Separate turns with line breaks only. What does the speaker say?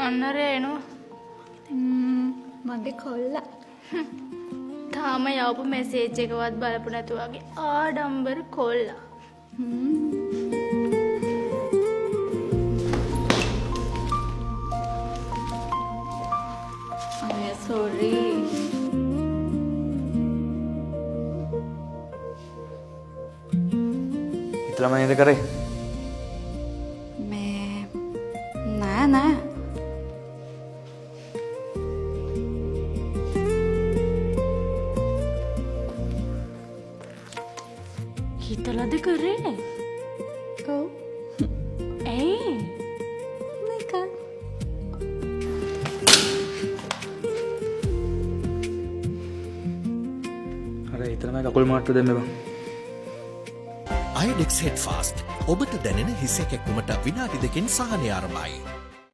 අන්න රේනු
මගේ කොල්ලා
තාම යවපු මෙසේජ් එකවත් බලපු නැතු වගේ ආඩම්බර කොල්ලා.
අනේ සෝරි.
හිතලම නේද කරේ?
නෑ
හිතලද කරේ?
ඔව්
ඇයි?
නිකන්
අර හිතලම කකුල් මාට්ටු දෙන්න බං.
අයඩෙක්ස් හෙඩ් ෆාස්ට් ඔබට දැනෙන හිස කැක්කුමට විනාඩි 2කින් සහනය ආරම්භයි.